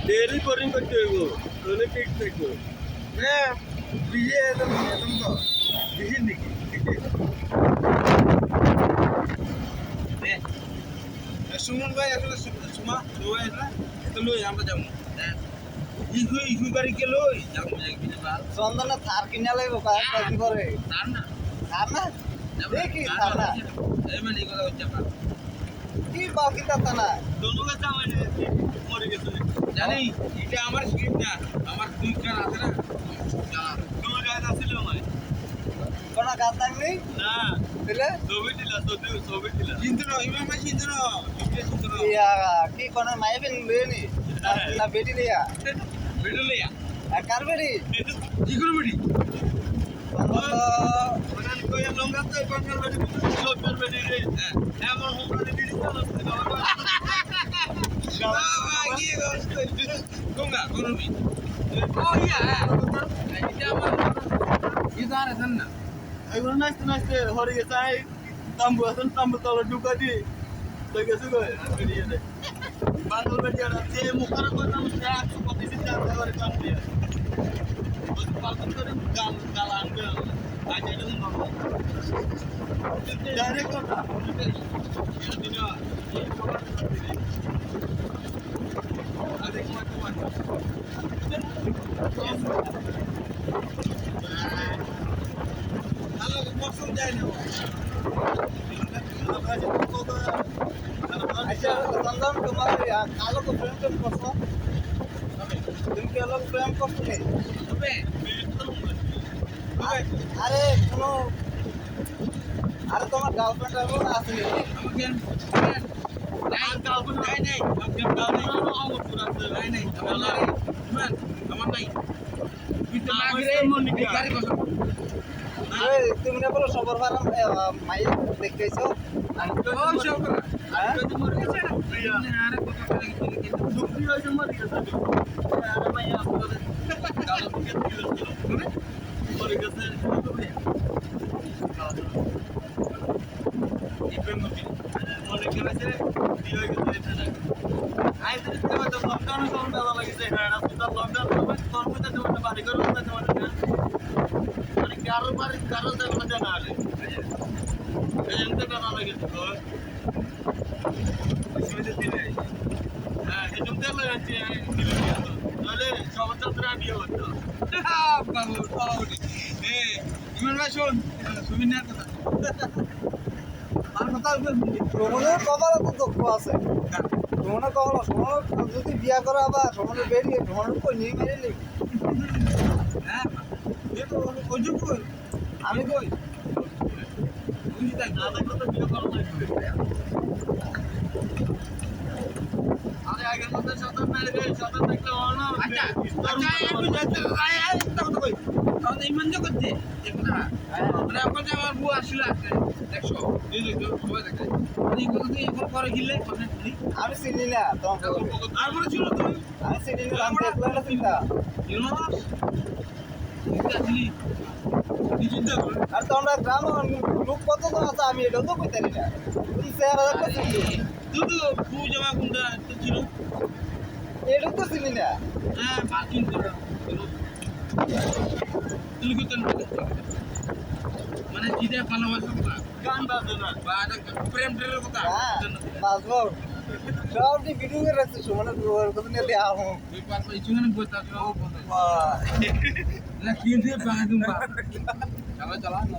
daily boring করতে হইব তাহলে ঠিক থাকবো না বিয়ে একদম তো বিয়ের নাকি সুমন ভাই আসলে সুমা লই না তো লই আমরা যাবো ইহু বাড়ি কে লই যাবো চন্দনে থার কিনা লাগবো কয়েকদিন পরে তার না থার না দেখি থার না এই মানে এই কথা হচ্ছে আপনার কি বাল কিনতে না দোনো কাছে আমার মরে গেছে জানি এটা আমার স্ক্রিপ্ট না আমার দুই কান আছে না তোমার গায়ে আসছিল আমার কোনো কাজ থাকনি না দিলে ছবি দিলা চিন্তা না ইমাম ভাই চিন্তা না চিন্তা না ইয়া কি কোনো মাইবেন লইনি না বেটি দিয়া ভিডিও লিয়া আর কার বেটি কি করে বেটি মানে কই লঙ্গা তো কোন বেটি লোকের বেটি রে এমন হোমরে ভিডিও চালাচ্ছে বাবা কি করছিস গঙ্গা গরমি ও ইয়া এটা আমার এটা আর জান না এগুলো নাচতে নাচতে হরে গেছে আই তাম্বু আছেন তাম্বু তলে ঢুকা দি তো গেছে গো বেরিয়ে যায় বান্দর বেরিয়ে যাচ্ছে মুখার কথা সে একশো পঁচিশ টাকা করে কাম দিয়ে পালন করে গাল গালান গাল আজ এটা নরমাল ডাইরেক্ট কথা দিনা এই খবর আরে তোমার হ্যালো মৌসুম যায় না আচ্ছা চন্দন তোমার কালো তো প্রেম টেম করছো তুমি কি লোক প্রেম করছো নি তবে আরে কোনো আরে তোমার গার্লফ্রেন্ড আছে নি আমাকে নাই কাউকে নাই নাই আমাকে দাও নাই আমার পুরা নাই নাই আমার নাই মান আমার নাই তুই তো মাগরে গাড়ি বসা এই তুমি না বলো সবার বারাম মাই দেখতেছো ও শোকরা আরে তোমার কাছে না আরে কথা বলে কি দুঃখী হয়েছে মরে গেছে আরে মাইয়া আপনাদের কালো দিকে দিল মরে গেছে ইপেন নবী মরে গেছে বিয়ে হয়ে গেছে এটা না আইতে তো লকডাউন সাউন্ড আলা লাগিছে এটা সুদা লকডাউন হবে কর্মতে তোমার বাড়ি করো না তোমার মানে কারো দেব না জানা আলে এজেন্টে না লাগিছে তো সুবিধা দিলে হ্যাঁ এজন্য দেলে আছে তাহলে সবার সাথে বিয়ে হতো বাবু পাউডি এ ইমন ভাই শুন সুবিনার কথা আর কথা তোমাদের কপালে তো দুঃখ আছে তোমার কপাল তোমার যদি বিয়া করে আবার তোমাদের বেরিয়ে তোমার কই নিয়ে মেরে নি হ্যাঁ এ তো ওজন কই আমি কই বুঝি তাই না দেখো তো বিয়ে করা লাগবে আরে আগের মধ্যে সাঁতার মেরে গেছে সাঁতার দেখলে হয় না আচ্ছা আচ্ছা একটু যেতে আয় আয় কথা কই তাহলে ইমান যে করতে দেখো না মানে এখন যে আমার বউ আসলে আছে দেখছো এই যে সবাই দেখে এই কথা তুই এখন করে গিলে কথা শুনি আমি চিনি না তোমার আর বলে ছিল তুমি আমি চিনি না আমি দেখলাম না চিন্তা ইউনুস এটা দিলি কি চিন্তা করে আর তোমরা গ্রাম লোক কত জন আছে আমি এটা তো কইতে না তুমি চেহারা দেখতে চিনি দুটো বউ জামা কোনটা ছিল এটা তো চিনি না হ্যাঁ বাকিং করে তুই কি তেন মানে জিদে ভালোবাসা কথা গান বাজে না বা প্রেম প্রেমের কথা হ্যাঁ বাজবো সবটি ভিডিও করে রাখছি মানে কত নিয়ে দেয়া হম তুই পার পাই চুনে বইতা ও বলতে না কি দিয়ে বাহাদুর বা চলা চলা না